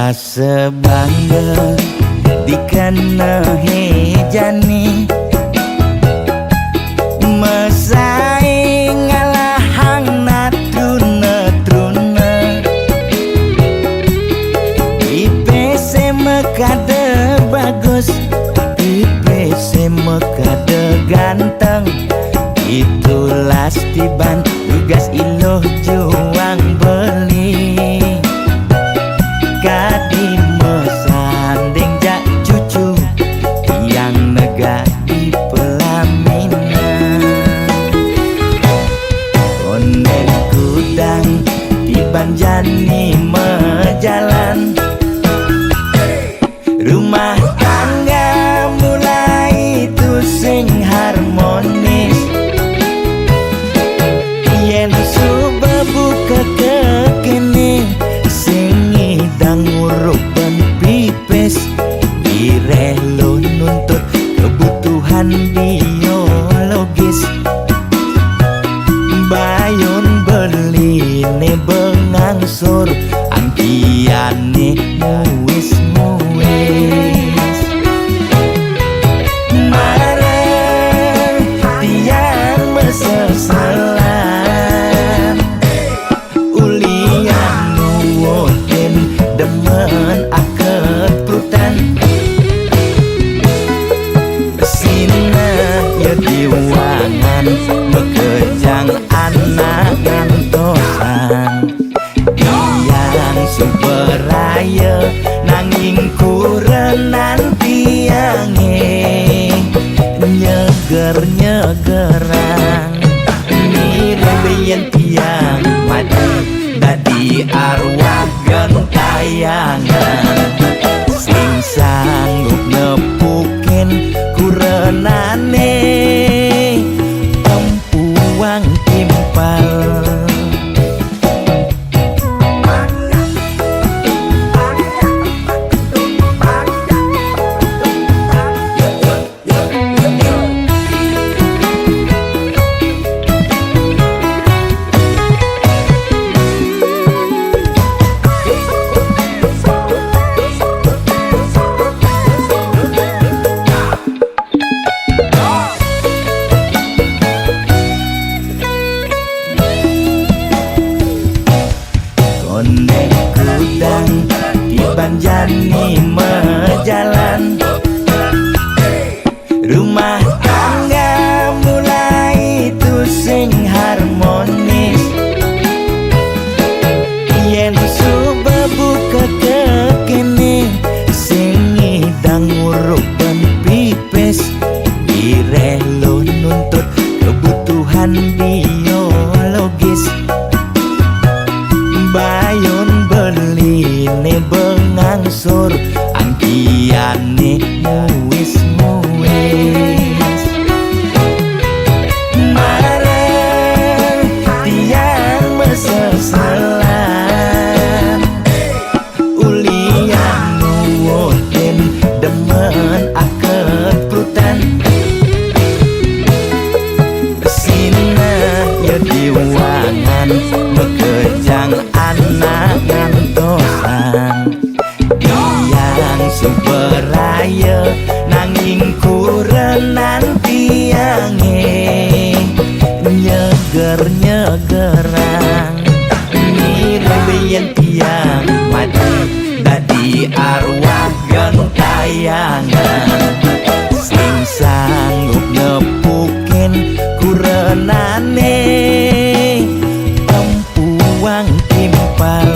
Asa bangga dikana hejani Masaing ngalahang natruna-truna IPC mekade bagus IPC mekade ganteng Itulah tiban tugas iloh juang beli Kadi mesanding jak cucu yang nega di pelaminan Konen kudang di banjani mejalan Rumah tangga mulai tusing harmonis Yen suba buka kekini Sing idang nguruk dan pipis Direh lo nuntut kebutuhan biologis Bayon beli ne bengangsur Angkiane muis-muis Marah tiang mesesalan Ulian nuwotin demen akep prutan Sina ya diwangan bekejang anak ngantosan Yang superaya nanging kurenan tiange Nyeger-nyegerang Nirabayan tiang mati Dadi arwah gentayangan Sing sanggup nepukin kurenane Empuang timpal Konek kudang di banjani mejalan Rumah tangga mulai tusing harmonis Yen suba buka kekini Sing idang nguruk dan pipis Direh lo nuntut kebutuhan biologis Bayon beli ne bengangsur Angkiane muis-muis Marah tiang mesesalan Ulian nuwotin demen akep prutan Sina ya diwangan bekejang anak ngantosan Yang superaya nanging kurenan tiange Nyeger-nyegerang Nirabayan tiang mati Dadi arwah gentayangan Sing sanggup nepukin kurenane Empuang timpal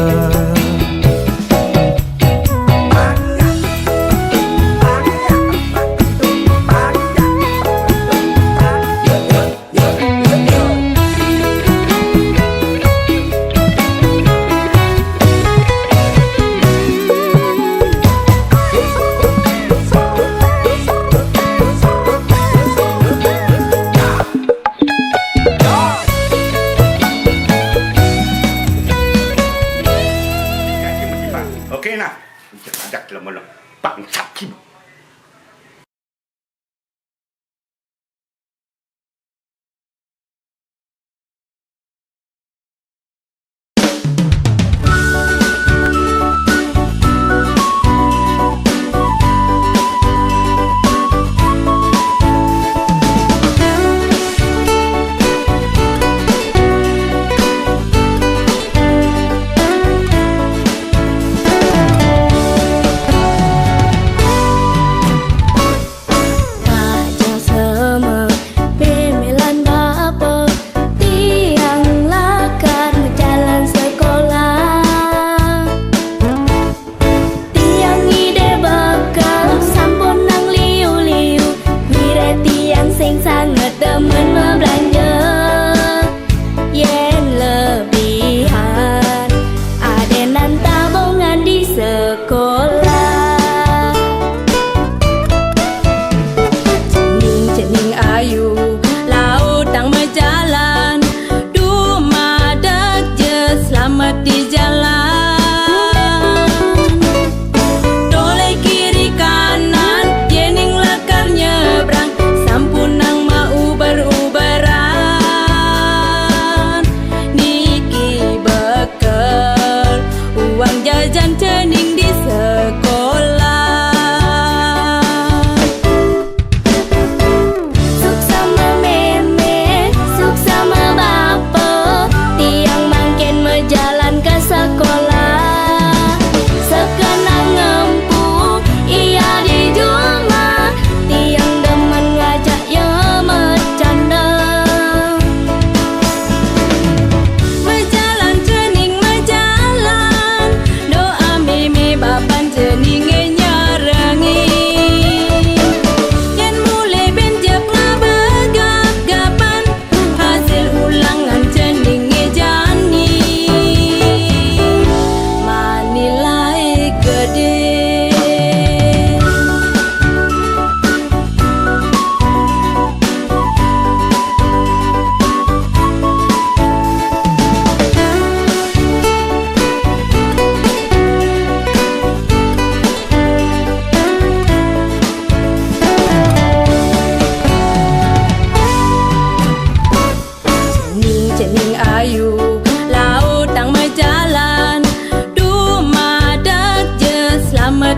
Oke nah, ajak dalam bangsa kim.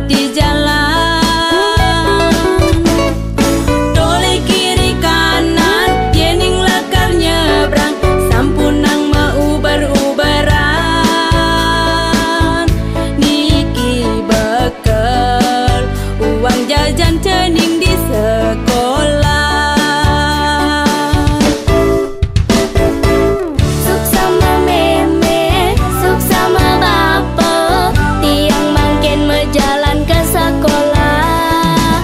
di jalan. Toleh kiri kanan yening lekar nyebrang, sampunang meubar-ubaran. Niki bekel uang jajan cening di sekolah. Suk sama meme, suk sama bapak, tiang mangken mejalan ke sekolah.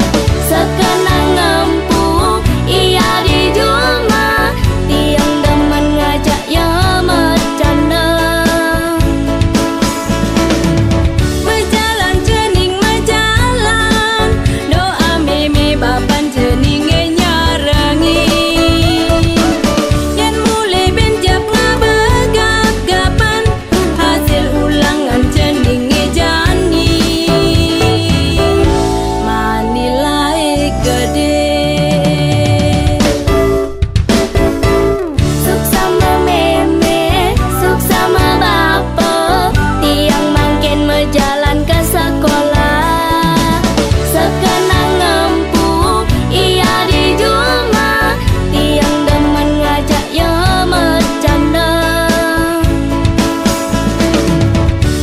Sekenang ngempuk iya di rumah, tiang demen ngajak ya bercanda. Berjalan cening berjalan, doa meme bapan cening nyarengi. Yen mulai benjak ngabegap-gapan, hasil ulangan cening jani. Manilai gede. Suk sama meme, suk sama bapak, tiang mangken mejalan ke sekolah. Sekenang ngempuk iya di rumah, tiang demen ngajak ya bercanda.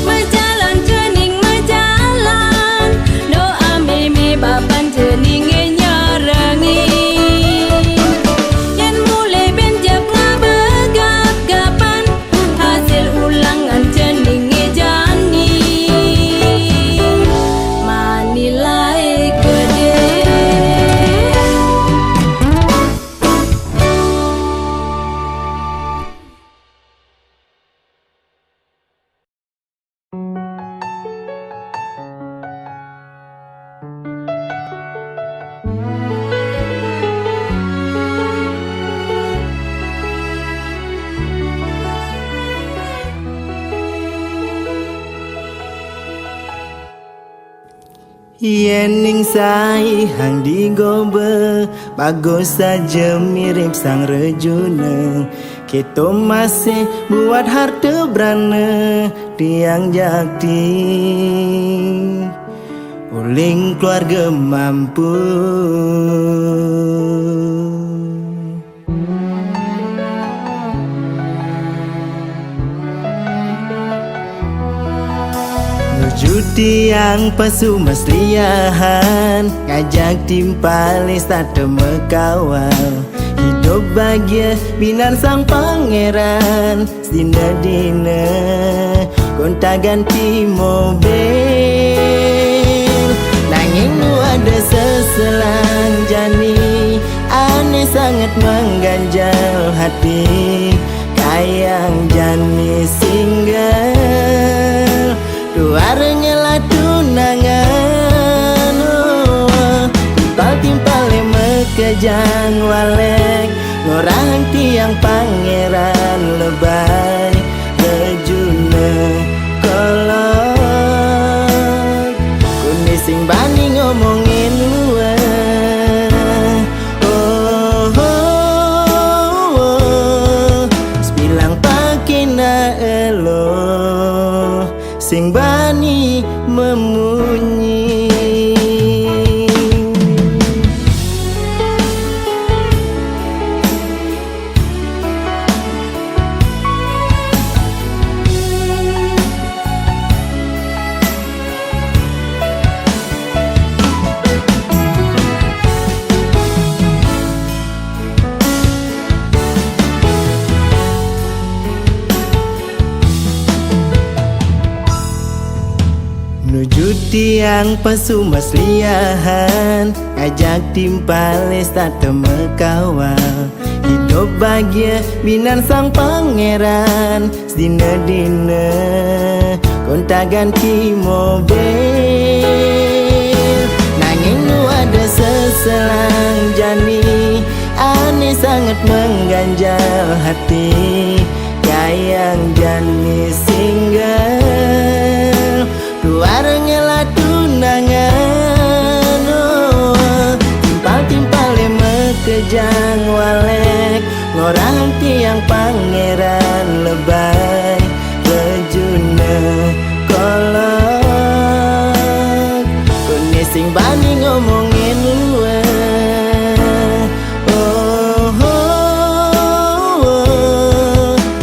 Berjalan cening berjalan, doa meme bapan cening nyarengi. Yen mulai benjak ngabegap-gapan, hasil ulangan cening jani. Manilai gede. Yening sai hang digobe, bagus saja mirip sang rejuna. Kita masih buat harta berana tiang jakti, uling keluarga mampu. Nujuti yang pasu mas liahan, ngajak timpalis tak mekawal. Hidup bahagia binan sang pangeran, sedina dina gonta ganti mobil. Nanging nu ada seselang jani, aneh sangat mengganjal hati. Kayang jani single, duaranya lah tunangan. Timpal-timpal mekejang walek, ngorang tiang pangeran lebay. Rejuna kolot, kunis sing bani ngomongin luar. Oh, oh, oh, sebilang pakai na elo, sing bani memunyi. Nuju tiang pasu mas liahan, ajak timpalis tak mekawal. Hidup bahagia binan sang pangeran, sedina-dina gonta ganti mobil. Nanging nu ada seselang jani, aneh sangat mengganjal hati. Kayang jani single, duaranya lah tunangan. Timpal-timpal mekejang walek, ngorang tiang pangeran lebay. Rejuna kolot, bani ngomongin luwe.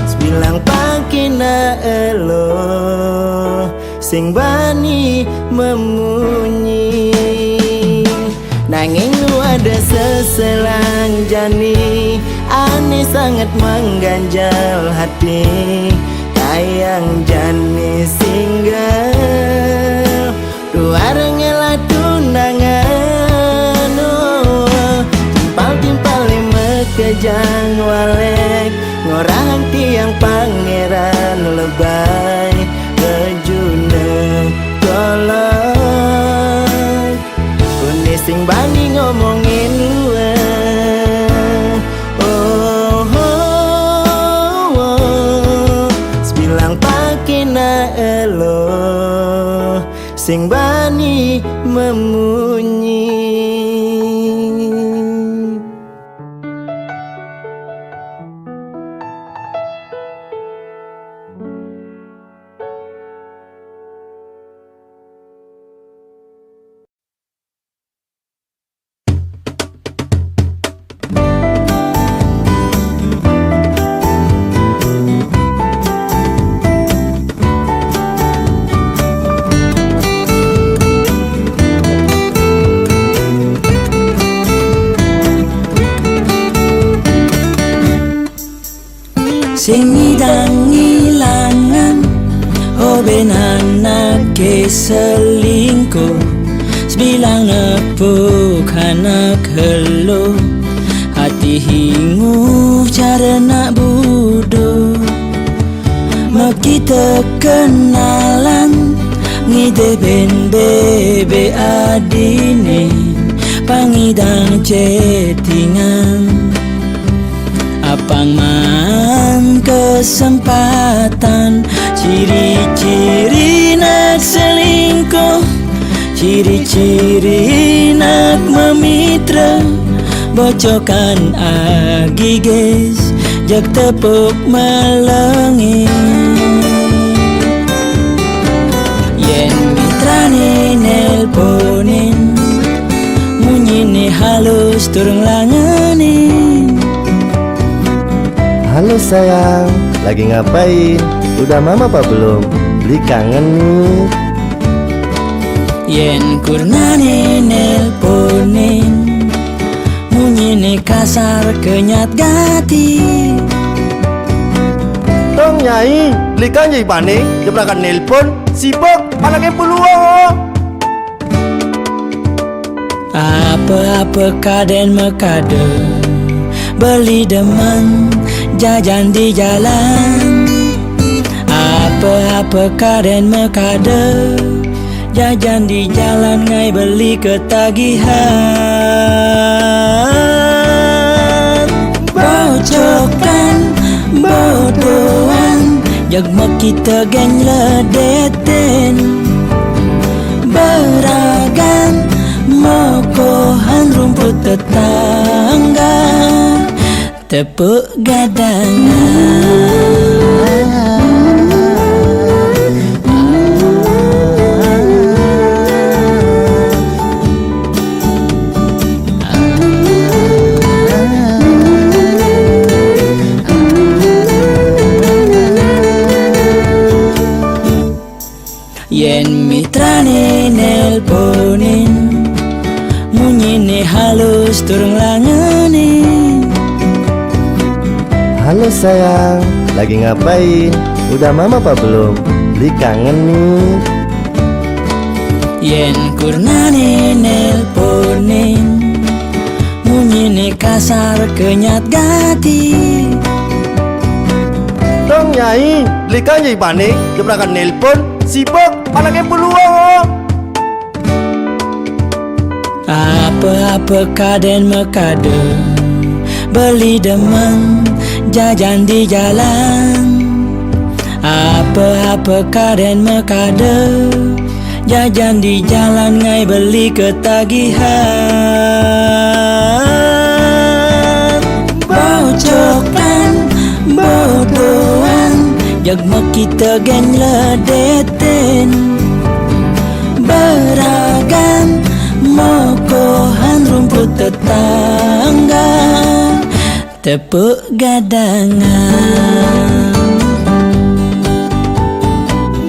Sebilang pakina elo sing bani memunyi, nanging lu ada seselang jani, aneh sangat mengganjal hati. Tayang jani singgah luar ngela tunangan, timpal-timpal mekejang walek, ngorang tiang pangeran lebay kejuna tolak. Kuni sing bani ngomongin luwe. Sebilang pakina elo sing bani memunyi. Sing ngidang ngilangan obenana ke selingkuh, sebilang nepuk anak helo, hati hingu cara nak budo. Makita kenalan ngide ben bebe adine, pangidang chattingan. Apang man kesempatan, ciri-ciri nak selingkuh, ciri-ciri nak memitra, bocokan agi guys, jak tepuk melengi. Yen mitrane nelponin, munyine halus turung langanin. Halo sayang, lagi ngapain? Udah mama apa belum? Beli kangen nih. Yen kurnane nelponin, munyine kasar kenyat gati. Tong nyai, beli kan jadi panik, jebrakan nelpon, sibuk, anaknya peluang. Apa-apa kaden mekade, beli demen jajan di jalan. Apa-apa kaden mekade, jajan di jalan ngai beli ketagihan. Bocokan bodohan, jag kita geng ledeten. Beragan mokohan rumput tetangga, tepuk gadangan. Yen mitrane nelponin, munyine halus turung langanin. Halo sayang, lagi ngapain? Udah mama apa belum? Beli kangen nih. Yen kurnane nelponin, munyine kasar kenyat gati. Tong nyai, beli kan jadi panik, jebrakan nelpon, sibuk, anaknya peluang. Apa-apa kaden mekade, beli demen jajan di jalan. Apa-apa kaden mekade, jajan di jalan ngai beli ketagihan. Bocokan bodohan, jag kita geng ledeten. Beragam tepuk gadangan.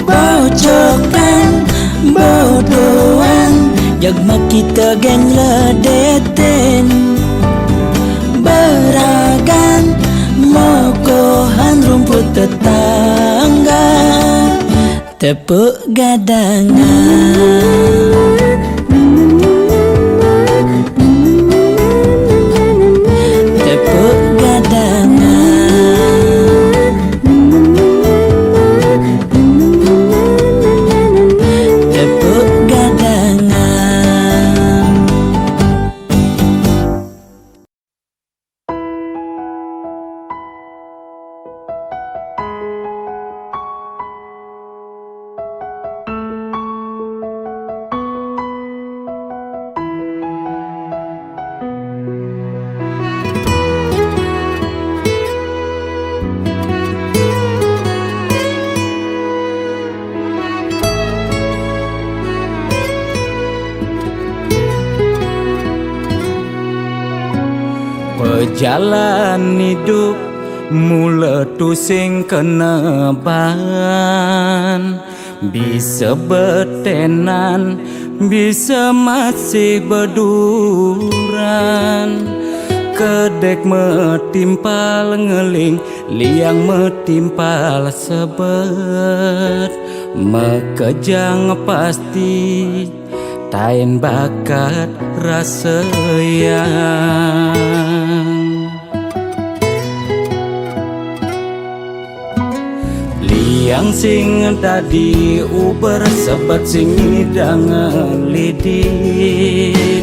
Bocokan bodoan jagma kita geng ledeten, beragan mokohan rumput tetangga, tepuk gadangan. Tepuk gadangan. Tepuk gadangan. Perjalan hidup mula tusing keneban, bisa bertenan, bisa masih berduran. Kedek metimpal ngeling, liang metimpal sebet, mekejang pasti tain bakat rasa yang liang sing tadi uber sebat sing idang lidik,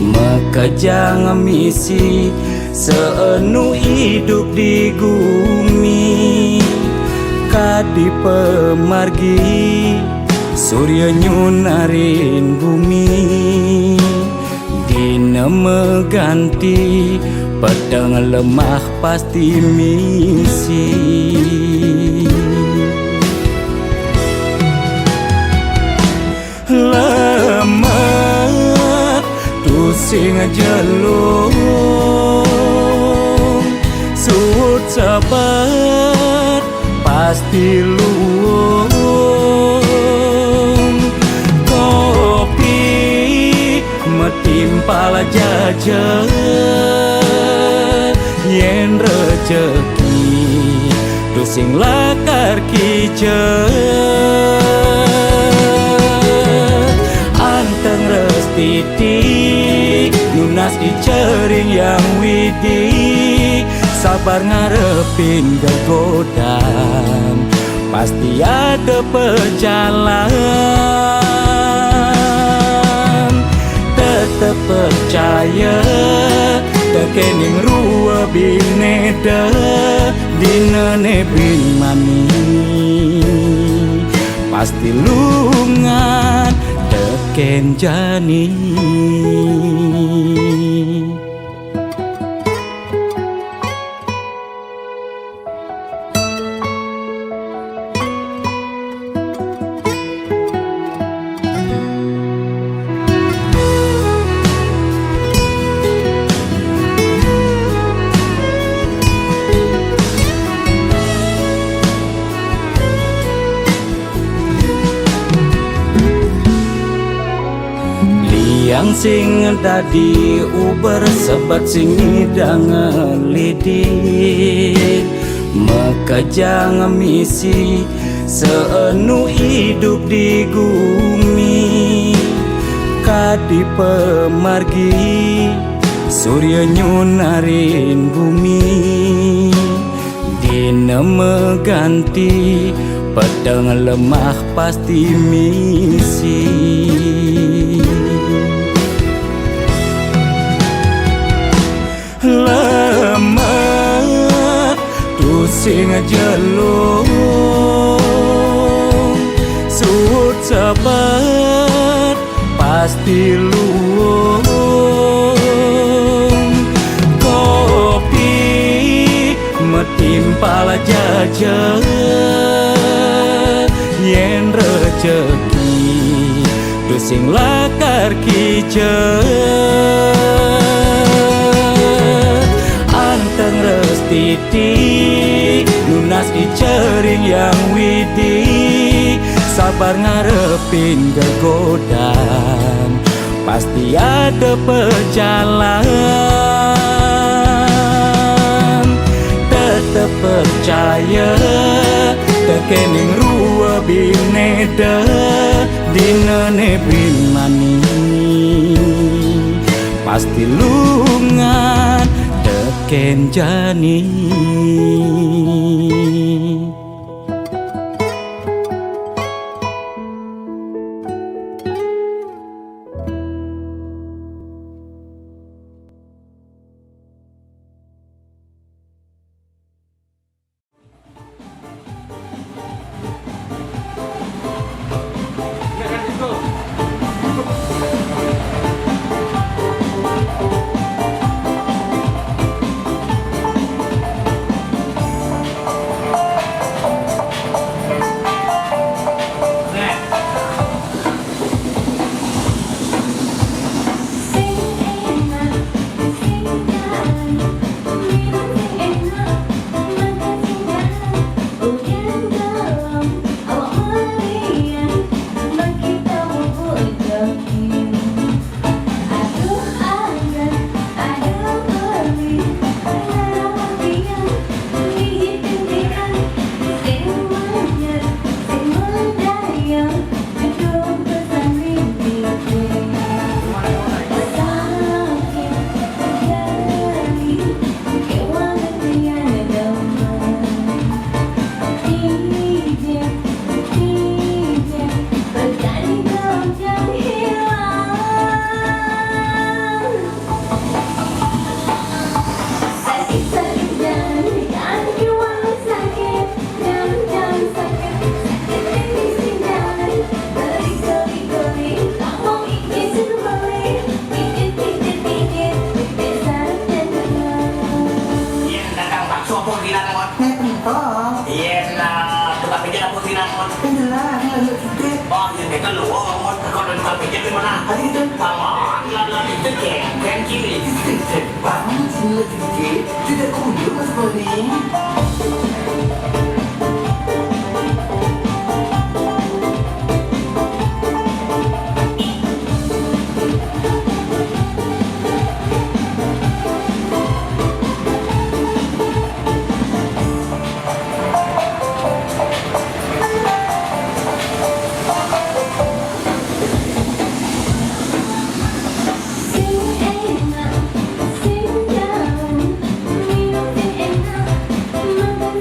mekejang misi seenu hidup di bumi. Kadi pemargi surya nyunarin bumi, dina meganti pedang lemah pasti misi. Lemah tusing jelung, suut sabar pasti luung. Kopi metimpal jajan, yen rezeki tusing lakar kijen. Anteng restitik nunas dicering yang widik, sabar ngarepin gegodan pasti ada pejalan. Tetep percaya dekening rua bineda dinane bin mami, pasti lungan deken jani. Yang sing tadi uber sebat sing idang lidik, mekejang misi seenu hidup di bumi. Kadi pemargi surya nyunarin bumi, dina meganti pedang lemah pasti misi. Lemah tusing jelung, suut sabar pasti luung. Kopi metimpal jajan, yen rezeki tusing lakar kijen. Anteng titik lunas icering yang widi sabar ngarepin kegodaan pasti ada pejalan tetep percaya tekening ruwa bineda dinane bimani pasti lungan teken jani. Sing enak, sing jauh, minum sing enak, makan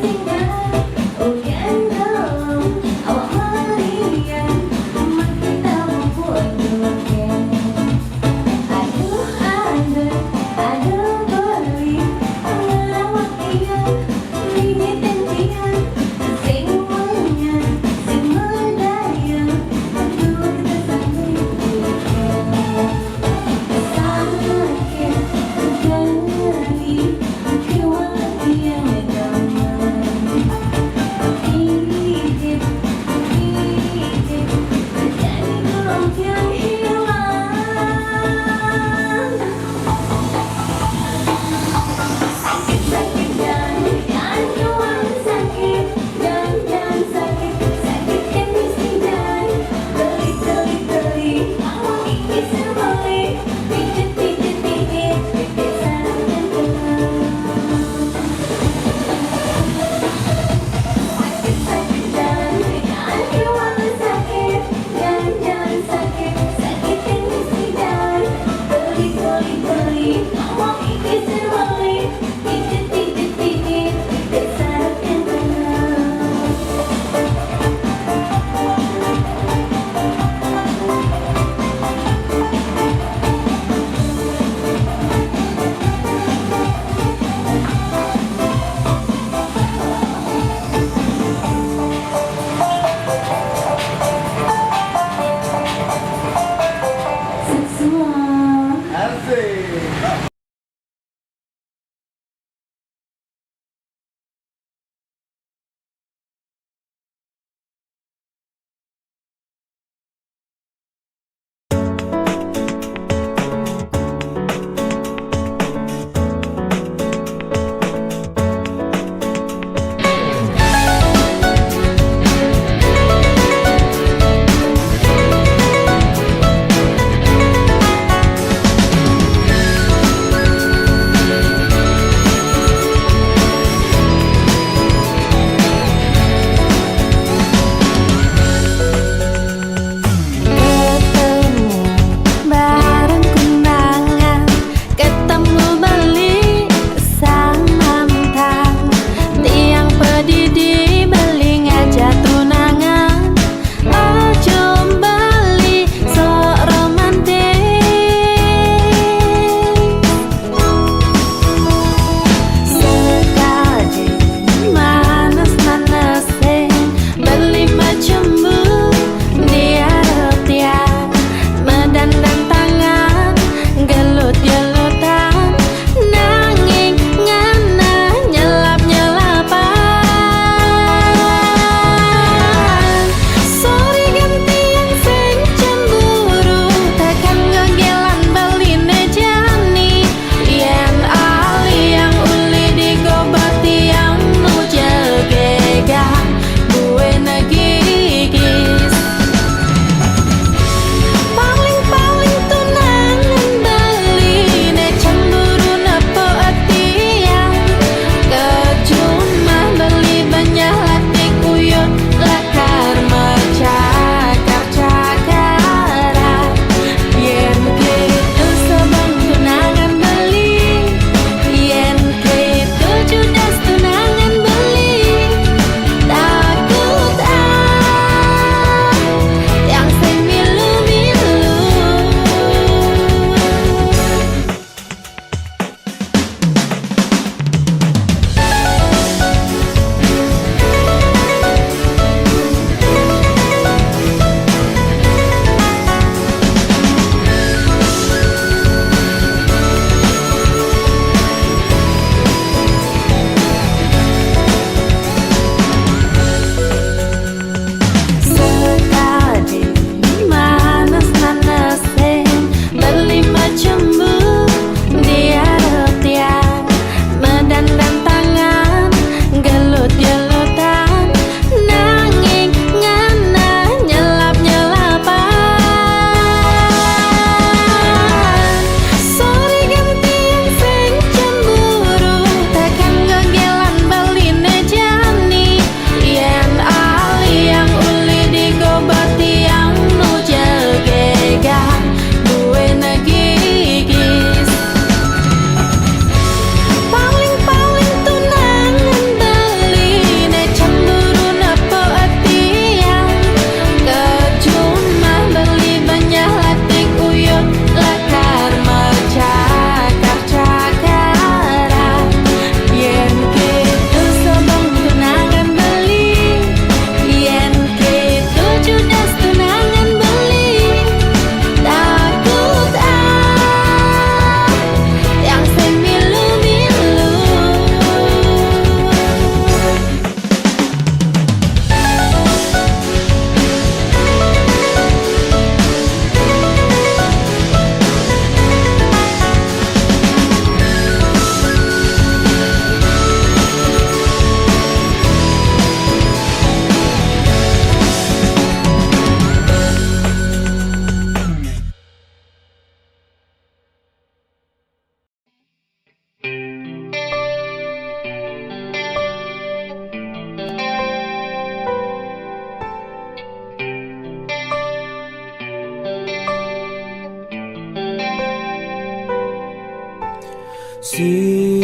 See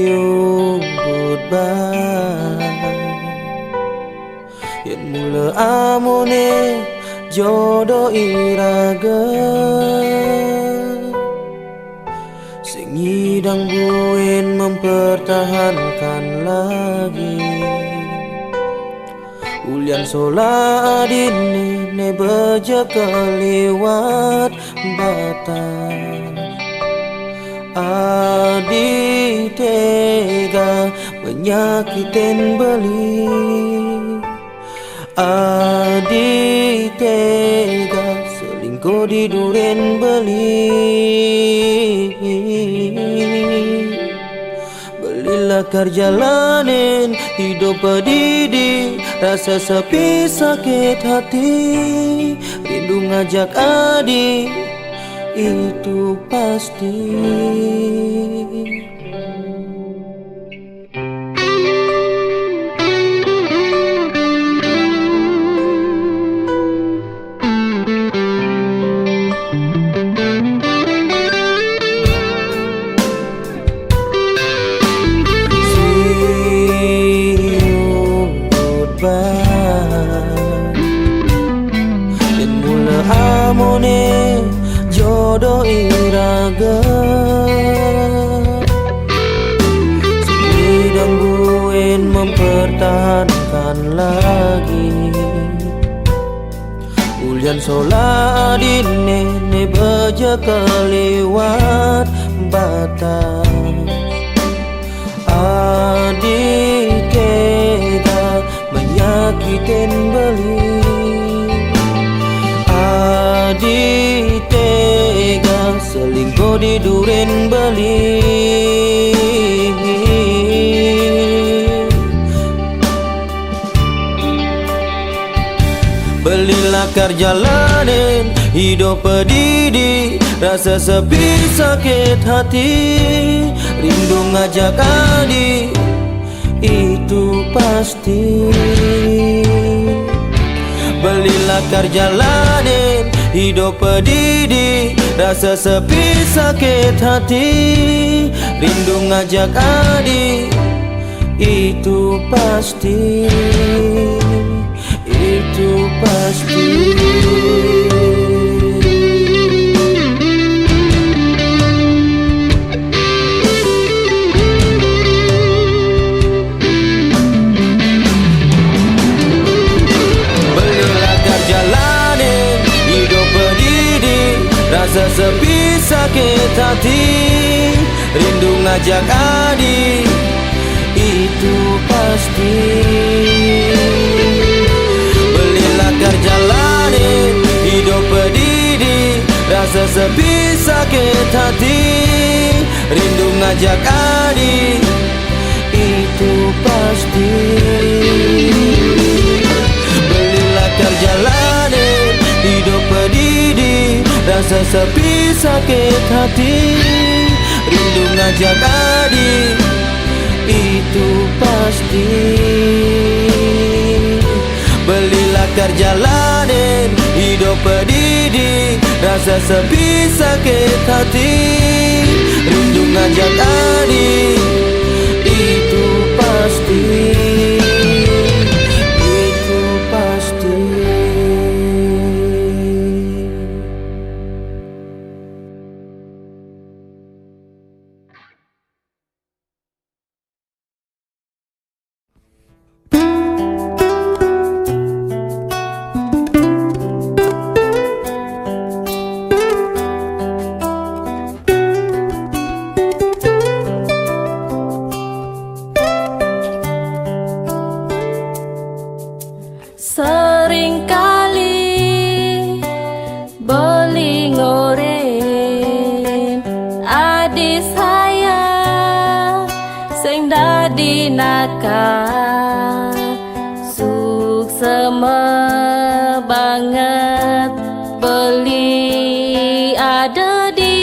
you goodbye. Yen mula amune jodoh iraga sing ngidang buin mempertahankan lagi. Ulian sola adine ne beja kelewat batas. Adi tega menyakitin beli. Adi tega selingkuh di duren beli. Belilah kerjalanin hidup pedidi, rasa sepi sakit hati, rindu ngajak adik itu pasti. Amone jodoh iraga sedang buin mempertahankan lagi. Ulian sola adine ne beja kelewat batas. Adik tega menyakitin beli. Adi tega selingkuh di duren beli. Belilah kerjalanin hidup pedidi, rasa sepi sakit hati, rindu ngajak adik itu pasti. Belilah kerjalanin hidup pedidi, rasa sepi sakit hati, rindu ngajak adik itu pasti. Itu pasti. Rasa sepi sakit hati, rindu ngajak adik itu pasti. Belilah kerjalanin hidup pedidi, rasa sepi sakit hati, rindu ngajak adik itu pasti. Belilah kerjalanin hidup pedidi, rasa sepi sakit hati, rindu ngajak adik itu pasti. Belilah kerjalanin hidup pedidi, rasa sepi sakit hati, rindu ngajak adik itu pasti. Itu pasti. Suksema banget beli ada di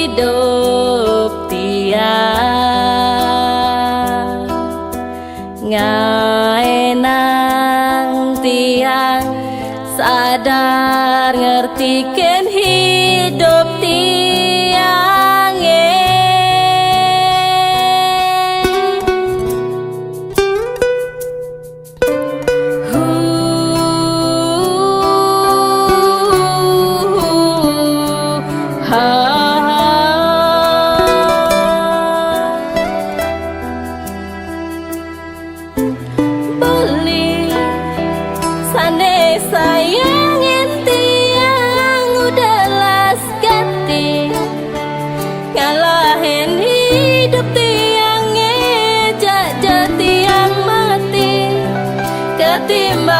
hidup tiang ngaenang tiang sadar ngertikan hidup tiang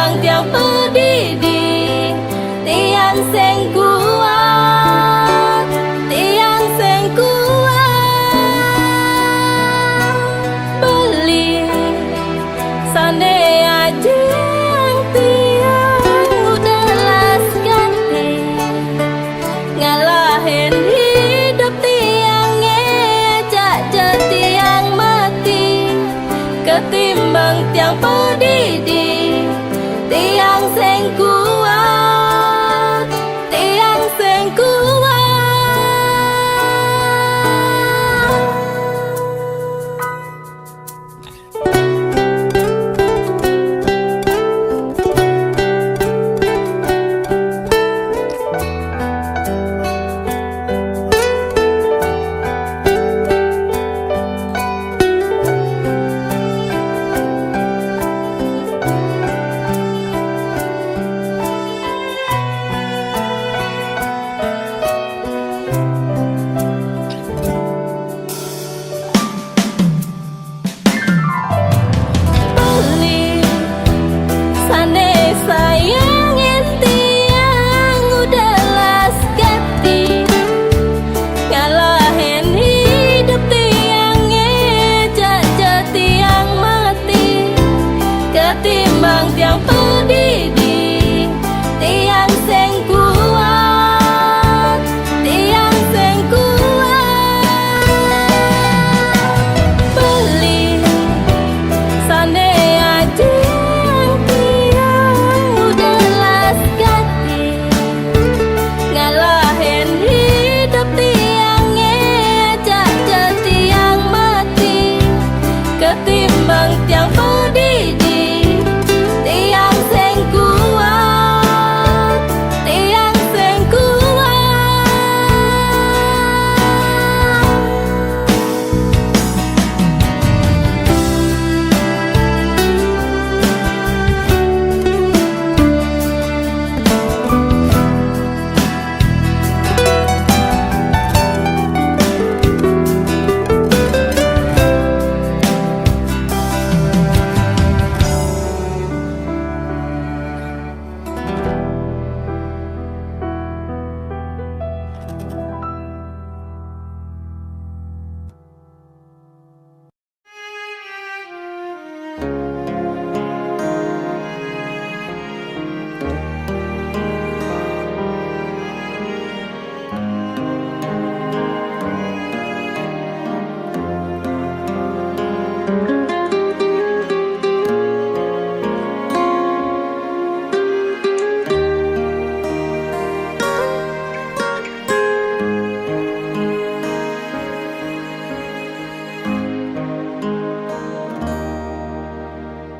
ketimbang tiang pendidik, tiang sing kuat, tiang sing kuat. Beli sane aja yang tiang udah las ganti, ngalahin hidup tiangnya ajak jadi yang mati, ketimbang tiang pendidik, tiang sing kuat, tiang sing kuat. Beli sane sayangin tiang udah las ganti, ngalahin hidup tiangnya ajak jadi yang mati, ketimbang tiang pendidik, tiang sing kuat, tiang sing kuat. Beli sane aja yang tiang udah las ganti, ngalahin hidup tiangnya ajak jadi yang mati, ketimbang tiang pendidik, tiang sing kuat, tiang sing kuat.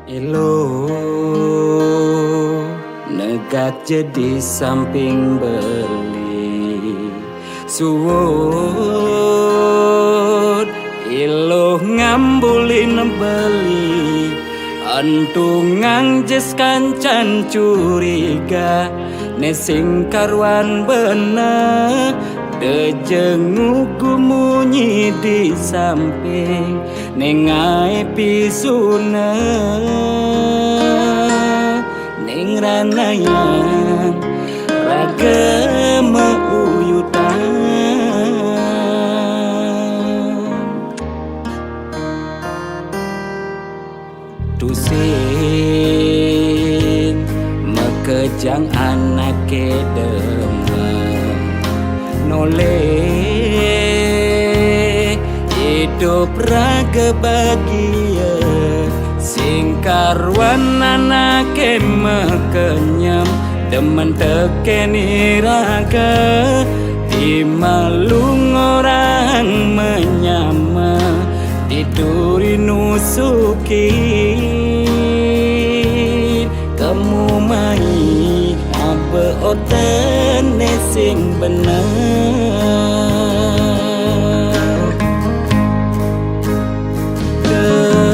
Elo negat jadi samping beli suwut, elo ngambulin beli antungang jes kancan curiga nesing karwan bener dejenguku munyi di samping nengai pisuna ning ranayan raga meuyutan tusin mekejang anake demam nole hidup raga bahagia sing karwan anake mekenyam demen tekeni raga di malung orang menyama tiduri nusuki kamu mai apa oten sing bener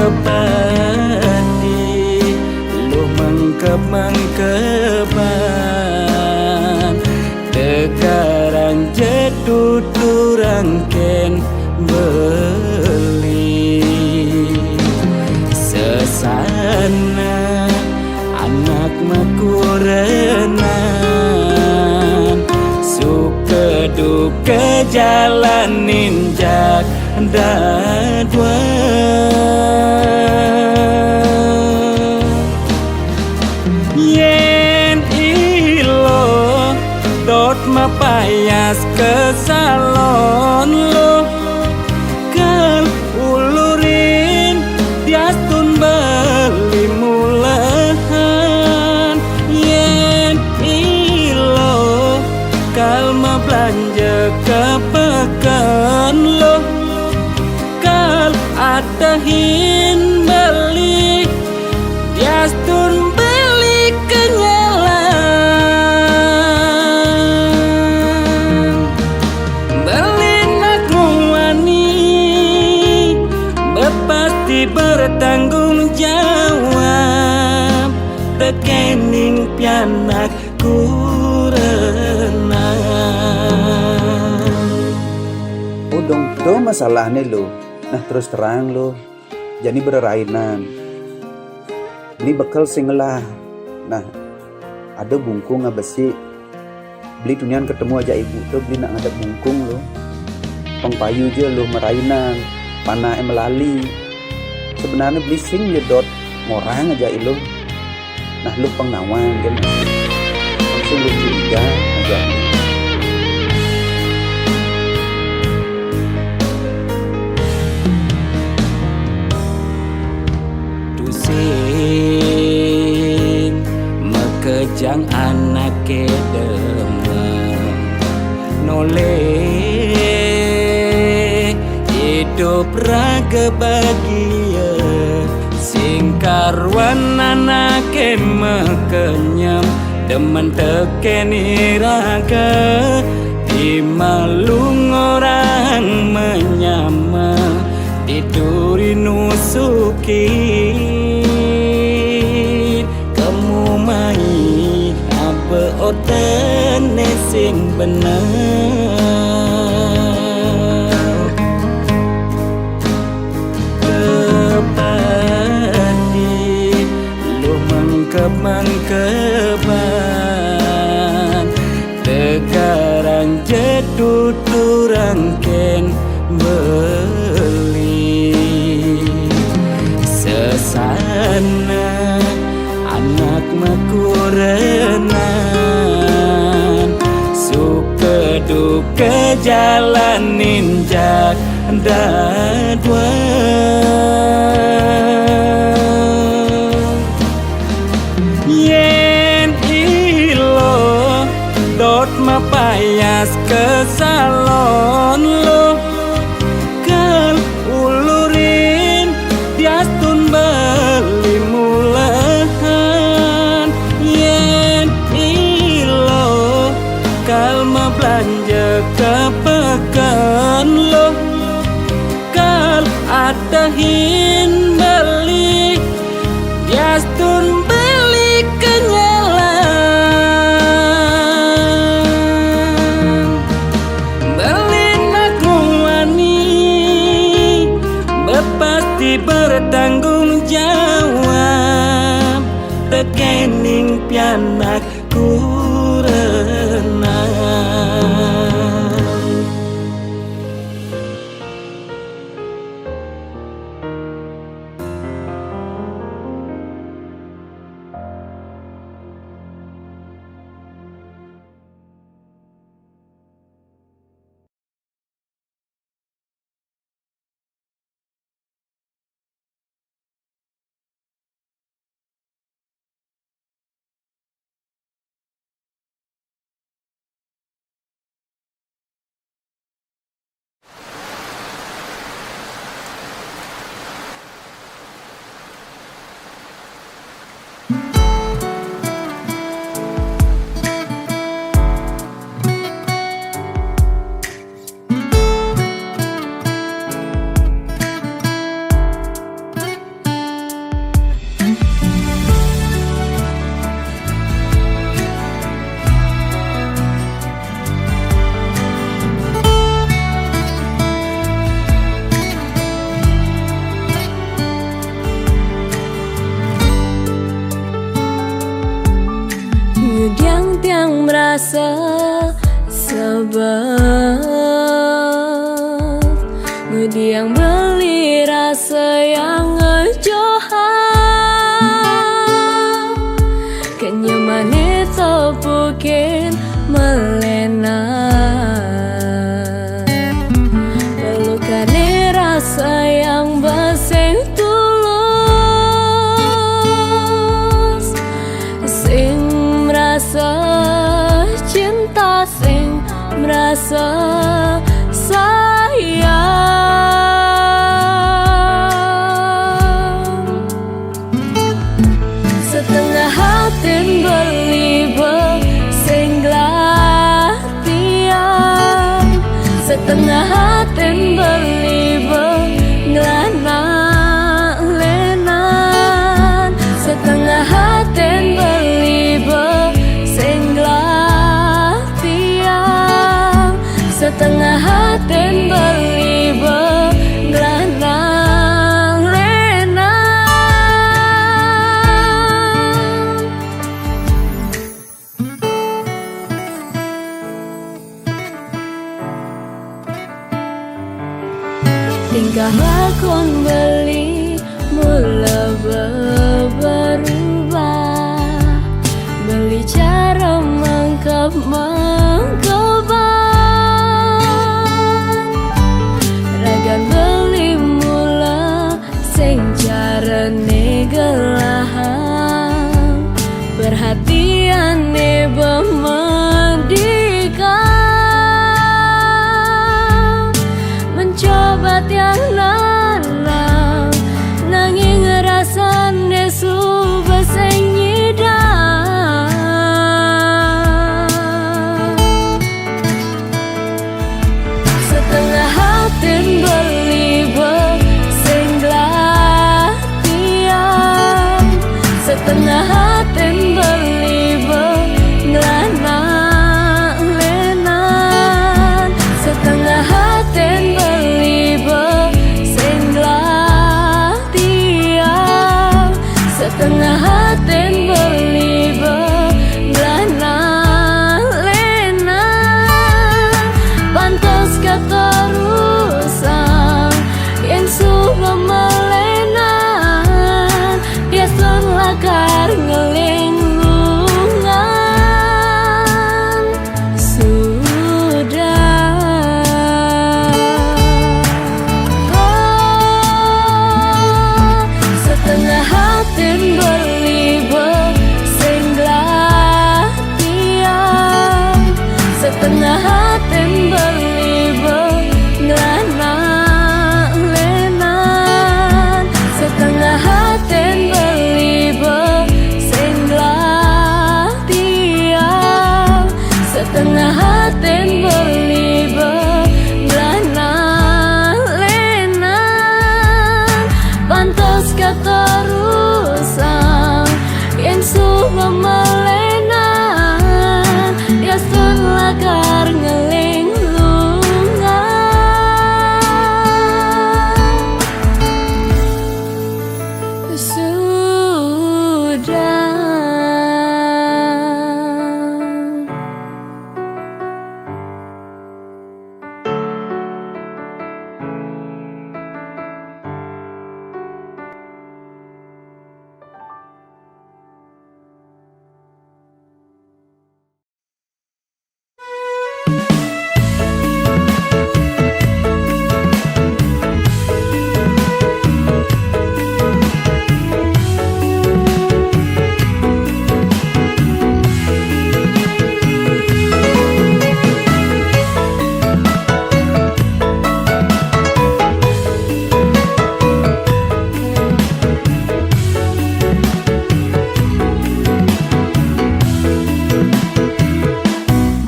kepati lu mangkep-mangkepan tegarang jeduturang ken beli sesana anak ke jalan ninjak dadwa. Yen ilo dot mapayas ke salon lo kan ulurin diastun beli mulahan. Yen ilo kalma belanja ke pekan lo kal atahin beli diastun beli kenyalan. Beli nak wani berpasti bertanggung jawab rekening pianak kurenang. Udong do masalah nih lo. Nah terus terang lo jadi bererainan. Ini bekal singelah. Nah ada bungkung besi. Beli tunian ketemu aja ibu tuh beli nak ada bungkung lo. Pengpayu je lo merainan. Panah melali. Sebenarnya beli sing jedot ngorang aja lo. Nah lo pengawan kan. Langsung lo curiga aja. Dusin mekejang anak ke demam noleh hidup raga bahagia singkarwan anak ke mekenyam demen tekeni raga di malung orang menyama tiduri nusukin kamu mai apa otene sing bener kepadi lu mangkep-mangkepan tegaran jeduturang ken beli sesana anak makurenan suka duka jalan ninjak dadwa. Yen ilo dot mapayas ke salon lo kan ulurin diastun beli mulahan. Yen ilo kalma belanja ke pekan lo kal atahin beli diastun beli kenyalan. Beli nak wani berpasti bertanggung jawab rekening pianak kurenang. Sebab Mudi yang beli rasa yang ngejohan Kenyamanan terpukin melena Pelukan rasa yang bersing tulus Sing merasa cinta sing merasa sayang Setengah hati beli sing tiang Setengah hati beli ngelana-lenan Setengah hati beli sing tiang Setengah hati beli ngelana-lenan Tingkah lakon beli mula berubah Beli cara mengkeban Ragan beli mula sing cara negelahan Perhatian memedikan Mencoba tiang lanang Nanging ngerasan nesu beseng nyidang Setengah hati beli sing tiang Setengah hati beli ngelana-lenan Setengah hati beli sing tiang Setengah hati beli ngelana-lenan Pantas keterusan yang sudah melenan Dia lakar ngelinglungan Sudah Setengah hati beli sing tiang Setengah hati beli ngelana-lenan Setengah hati beli sing tiang Setengah hati beli ngelana-lenan Pantas keterusan yang sudah melenan Dia sun lakar ngelinglungan Sudah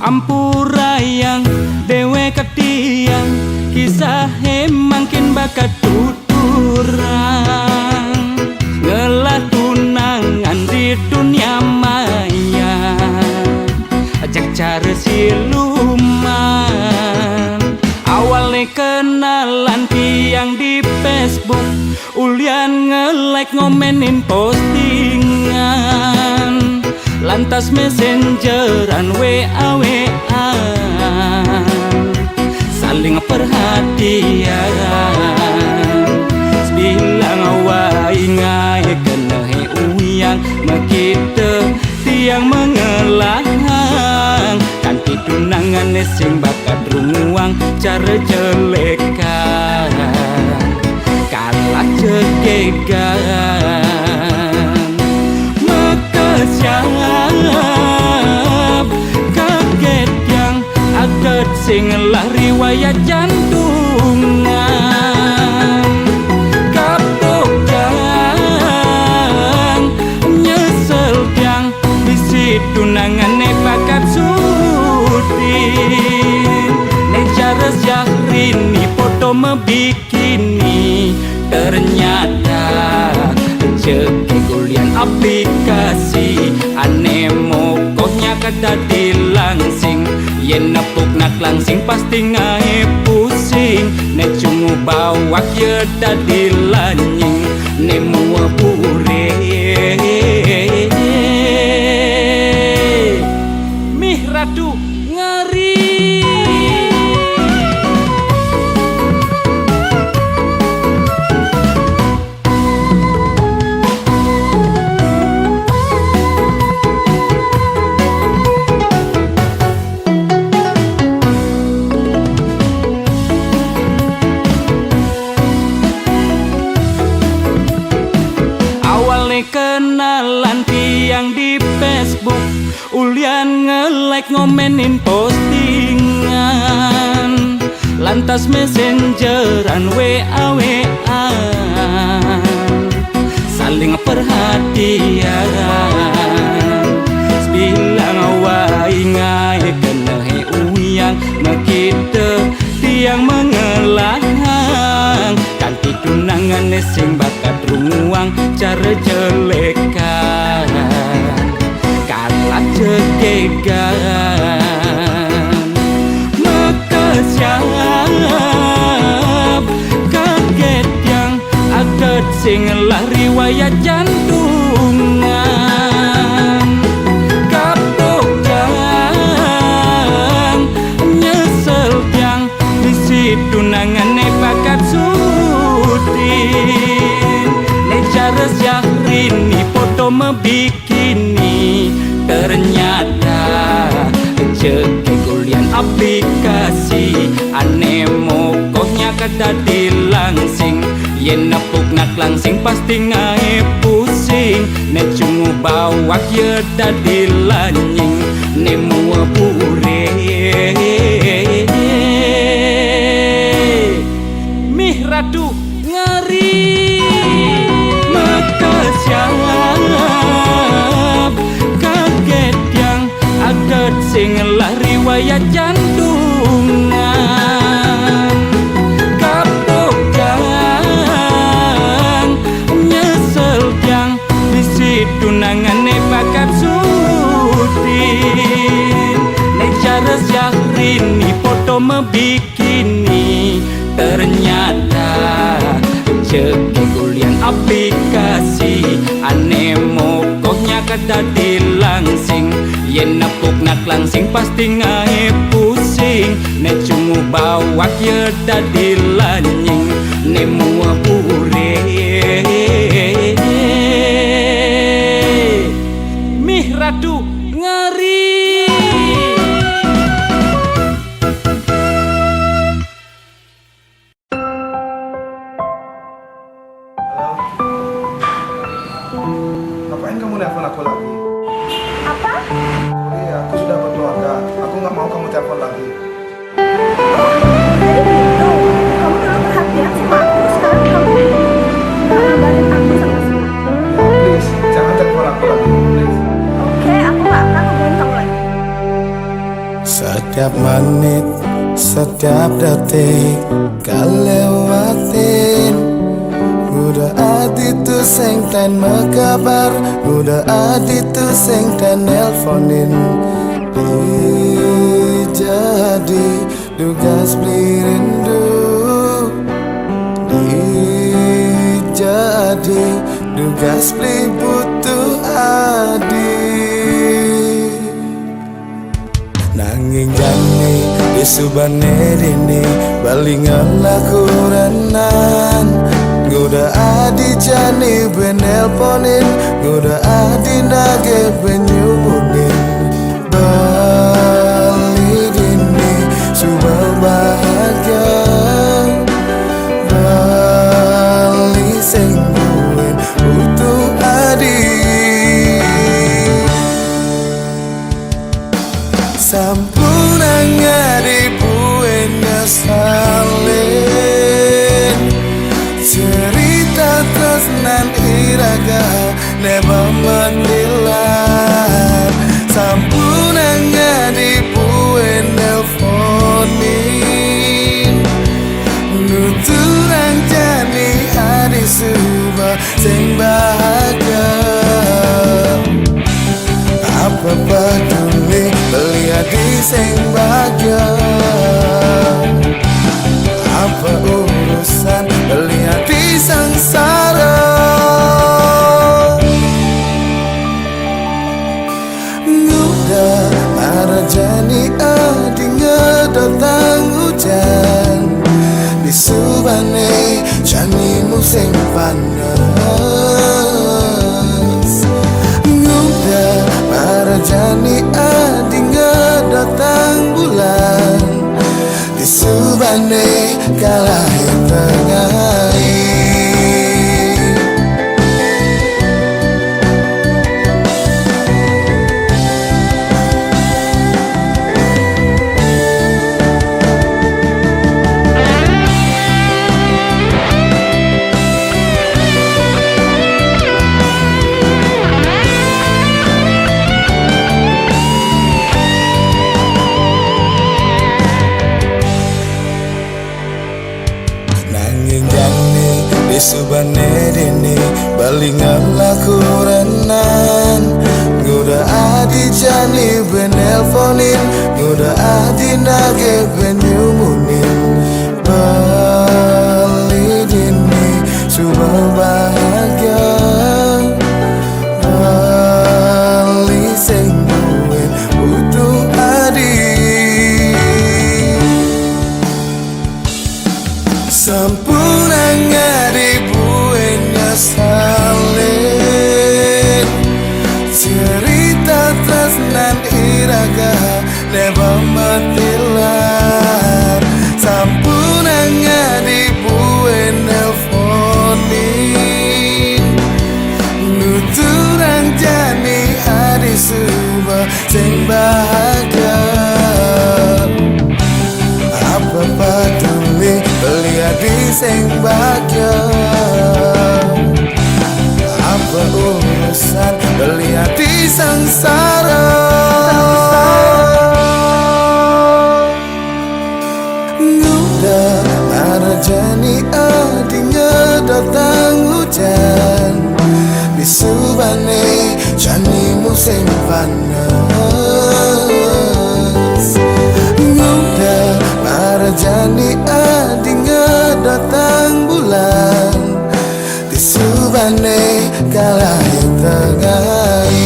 Ampurayang dewe ketiang kisah makin bakat tuturang ngelah tunangan di dunia maya ajak cara siluman awalnya kenalan tiang di Facebook ulian nge-like ngomenin postingan lantas messengeran WA tunangan sing bakat ruang cara jelekan kalah cegegan mekesiap kaget yang aget sing lah riwayat jantungan kapok yang nyesel yang bisi tunangan bakat sudin cara Syahrini foto membikini ternyata ceki kulian aplikasi ane mokohnya kada dilangsing yen nepuk nak langsing pasti ngae pusing ne cungu bawak ye dadi lanying ne mua pure mih radu ngeri. Kenalan tiang di Facebook ulian nge-like ngomenin postingan lantas messengeran WA-WA-an saling perhatian bilang awai ngai kena he uyang makita tiang mengelahang kanti tunangan sing bakat ruang cara jelekan kalah cegegan mekesiap kaget yang aget sing lah riwayat jantungan kapok yang nyesel yang bisi tunangan bakat sudin cara Syahrini foto membikini ternyata ceki kulian aplikasi ane mokohnya kada dilangsing yen nepuk nak langsing pasti ngae pusing ne cungu bawak ye dadi lanying ne mua pure mih radu ngeri. Mekesiap kaget yang aget sing lah riwayat jantungan kapok yang nyesel yang bisi tunangan bakat sudin ne cara Syahrini foto membikini ternyata ceki kulian aplikasi ane mokohnya kada dilangsing yen nepuk nak langsing pasti ngae pusing ne cungu bawak ye dadi lanying ne mua pure mih radu ngeri. Ngapain kamu nelpon aku lagi? Apa? Iya, aku sudah berkeluarga. Aku nggak mau kamu telepon lagi. Jadi gitu. Kamu dulu perhatian sama aku, sekarang kamu nggak ngabarin aku sama sekali. Ya, please, jangan telepon aku lagi, please. Oke, aku nggak akan hubungin kamu lagi. Setiap menit, setiap detik kau lewatin udah adi tu sing ten mekabar udah adi tu sing ten nelponin jadi dugas beli rindu jadi dugas beli butuh adi nanging jani di subane dini balingan laku renan Guda adi jani benelponin Guda adi nage benyumunin Bali dini salin cerita tresnan iraga neba matilan sampunan ngadi puen nelfonin nuturang jani adi suba sing bahagia apa peduli melihat di sing bahagia apa urusan melihat di sengsara nguda marajani adi ngedatang hujan di subane janimu sing panas nguda marajani adi ngedatang bulan di subane kalah tengai di subane dini balingan laku renan nguda adi jani benelponin nguda adi nage benyumunin bali dini subah bahagia bali sing duwe butuh adi sampurna ngadi buenya salin cerita tresnan iraga neba matilan sampurna ngadi buen nelfonin nuturang jani adi suba sing bahagia apa peduli melihat di sing bahagia apa urusan melihat di sengsara nguda marajani adi ngedatang hujan di subane janimu sing panas nguda marajani adi ngedatang bulan di subane kalah tengai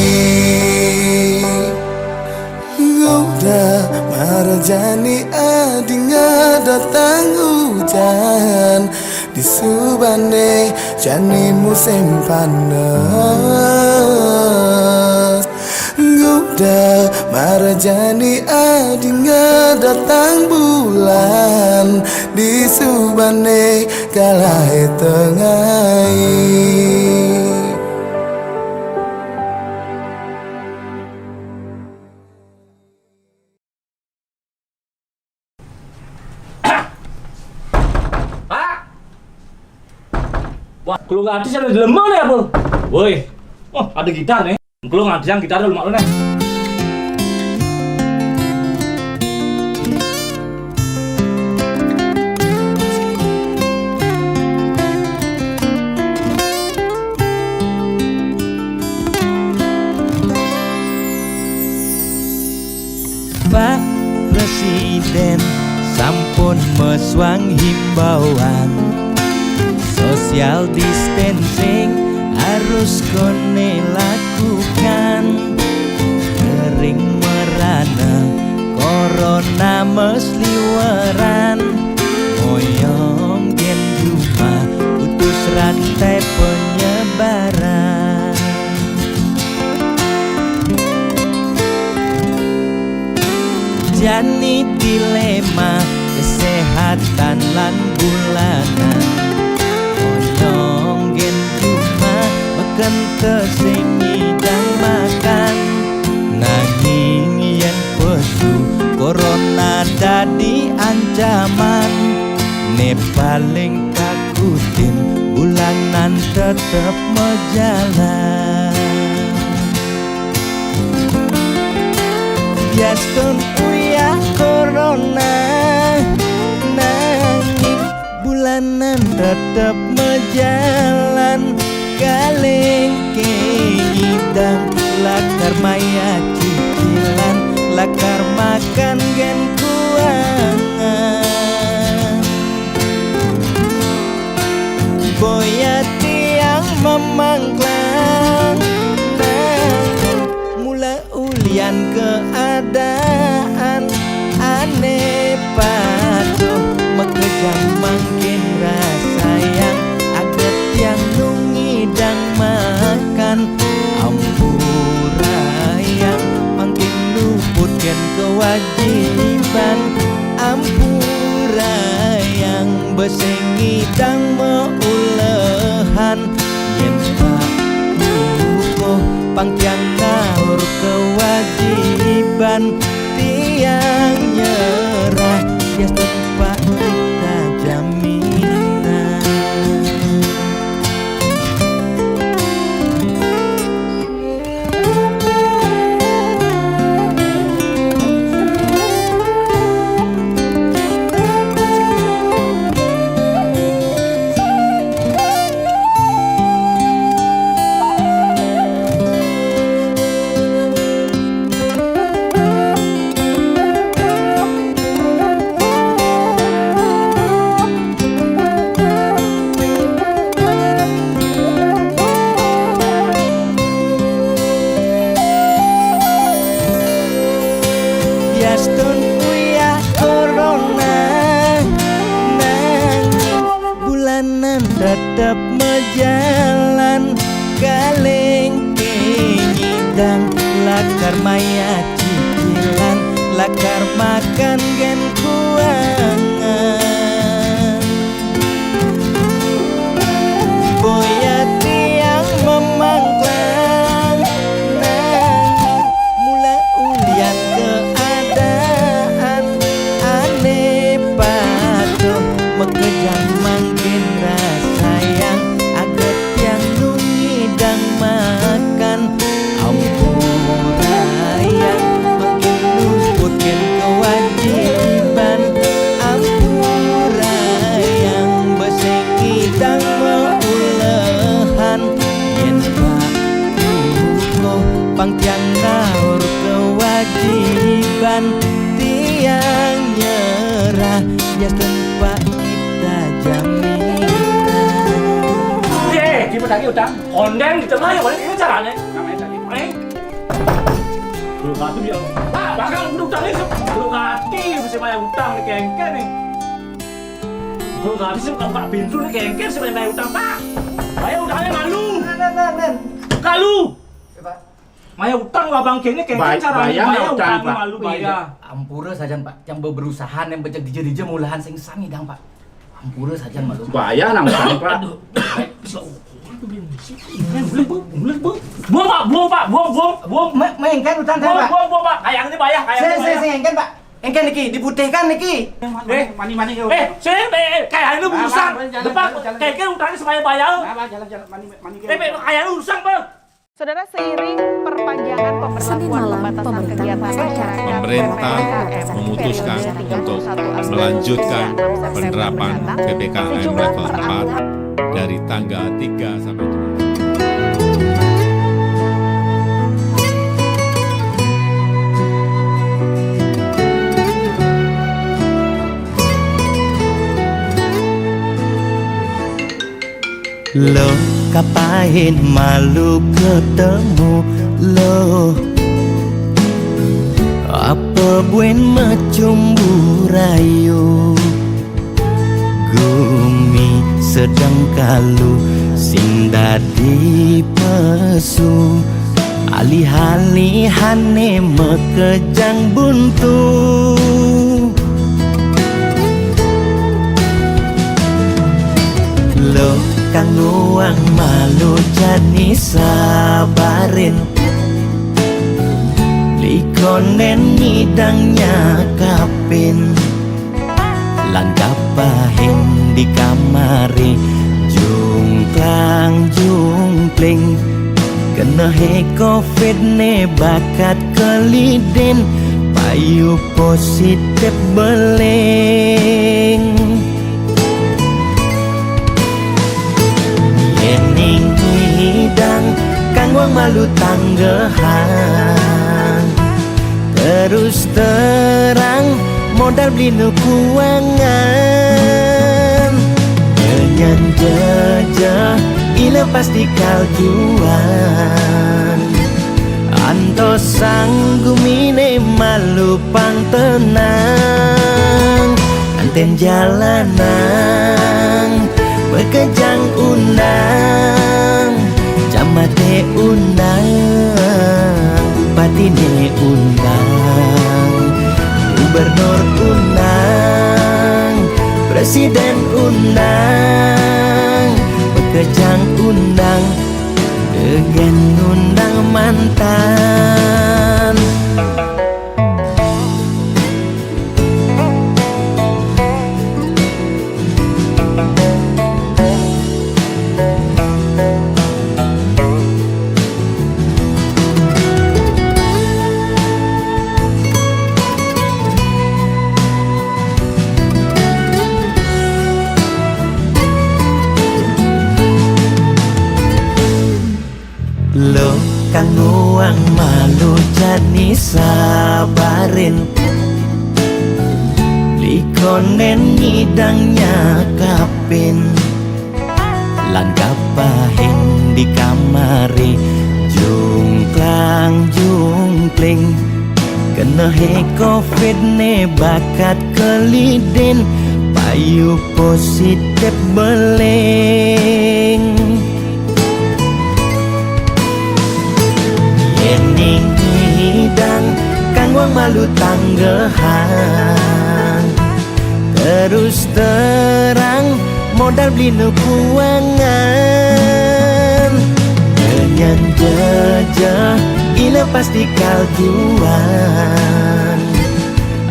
nguda marajani adi ngedatang hujan di subane janimu sing panas nguda marajani adi ngedatang bulan di subane kalah tengai Wah, kalau nggak ada ada di lemah ya, Bro. Woi, oh ada gitar nih. Kalau nggak ada yang gitar dulu mak lu nih. Pak Presiden sampun meswang himbauan social distancing harus kone lakukan kering merana corona mesliweran moyong gen cuma putus rantai penyebaran jani dilema kesehatan lan bulanan moyong gen cuma makan kesing dan makan nanging yang pesu Corona dadi ancaman, ne paling takutin bulanan tetep menjalan. Biastun uyah corona, nanging bulanan tetep menjalan. Kalengke ngidang lakar maya cicilan, lakar makan gen kuangan. Boya tiang memangklang, nanging mula ulian keadaan. Aneh patuh mekejang makin rasa yang aget yang nungidang makan. Ampurayang makin luputkan kewajiban. Ampurayang besengidang meulehan. Yen pakuh pangkiang ngahur kewajiban. Tiang nyerah bias tempat kita jaminan. Biastun uyah corona, nanging bulanan tetep menjalan. Kalengke ngidang lakar maya cicilan, lakar makan gen kuangan. Boya tiang memangklang, nanging mula ulian keadaan. Aneh patuh mekejang makin rasa yang aget yang nungidang makan. Ampurayang makin luputkan kewajiban. Ampurayang besengidang meulehan. Yen pakuh pangtiang ngahur kewajiban. Tiang nyerah bias tempat kita jaminan. Gimana lagi utang? Kondeng di tengah ya, boleh ini caranya. Namanya tadi. Belum hati dia. Pak, bakal utang ini belum hati bisa bayar utang nih kengken nih. Belum hati sih kalau Pak Bintu nih kengken sih bayar utang Pak. Bayar utangnya malu. Kalu. Maya utang abang kene kengken caranya bayar utang malu bayar. Ampura saja Pak, yang berusaha yang becek dije-dije mulahan sing sami dang Pak. Ampura saja malu. Bayar nang Pak. Buang Pak, buang. Mengengken utang saya Pak. Buang Pak, kayaknya bayar, Saya engken Pak. Engken niki diputihkan niki. Mani kayaknya urusan. Depan kayaknya utangnya supaya bayar. Jalan mani. Kayaknya urusan Pak. Saudara, seiring perpanjangan pemberlakuan pembatasan kegiatan masyarakat pemerintah memutuskan untuk melanjutkan penerapan PPKM level 4 dari tanggal 3 sampai 7. Lo kapain malu ketemu lo, apa buen macumbu rayu. Gumi sedang kalu sing dadi pesu, alih-alihane mekejang buntu. Lo kang nuang malu jani sabarin, konen nyidangnya kapin lan kapahin di kamari jungklang jungkling kena he covid ne bakat keliden payu positif beleng yening hidang kang wang malu tanggehan terus terang modal beli nukuangan dengan jejak ila pasti kaljuan anto sanggumine malu pang tenang anten jalanan bekejang unang jamate unang patine unang gubernur unang presiden unang bekejang undang dengan undang mantan lo kang nguang malu jani sabarin likonen nyidangnya kapin lan kapahin di kamari jungklang jungkling kena he covid ne bakat keliden payu positif beleng yening hidang kang wang malu tanggehan terus terang modal beli nukuangan dengan jejak ila pasti kaljuan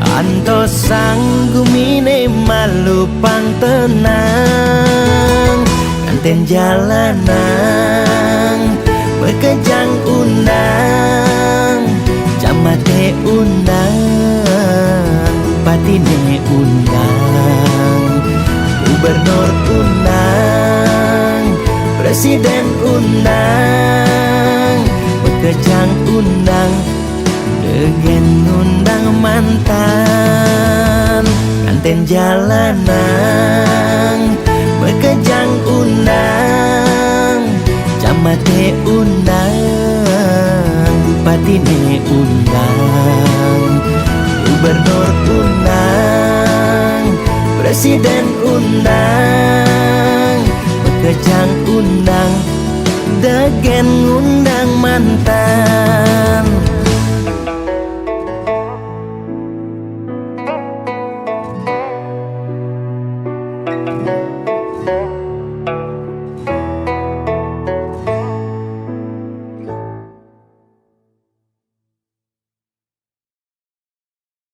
anto sanggumine malu pang tenang anten jalanan bekejang unang jamate unang patine unang gubernur unang presiden unang bekejang unang dengan undang mantan anten jalanan bekejang unang jamate unang patine unang gubernur unang presiden unang bekejang unang dengan undang mantan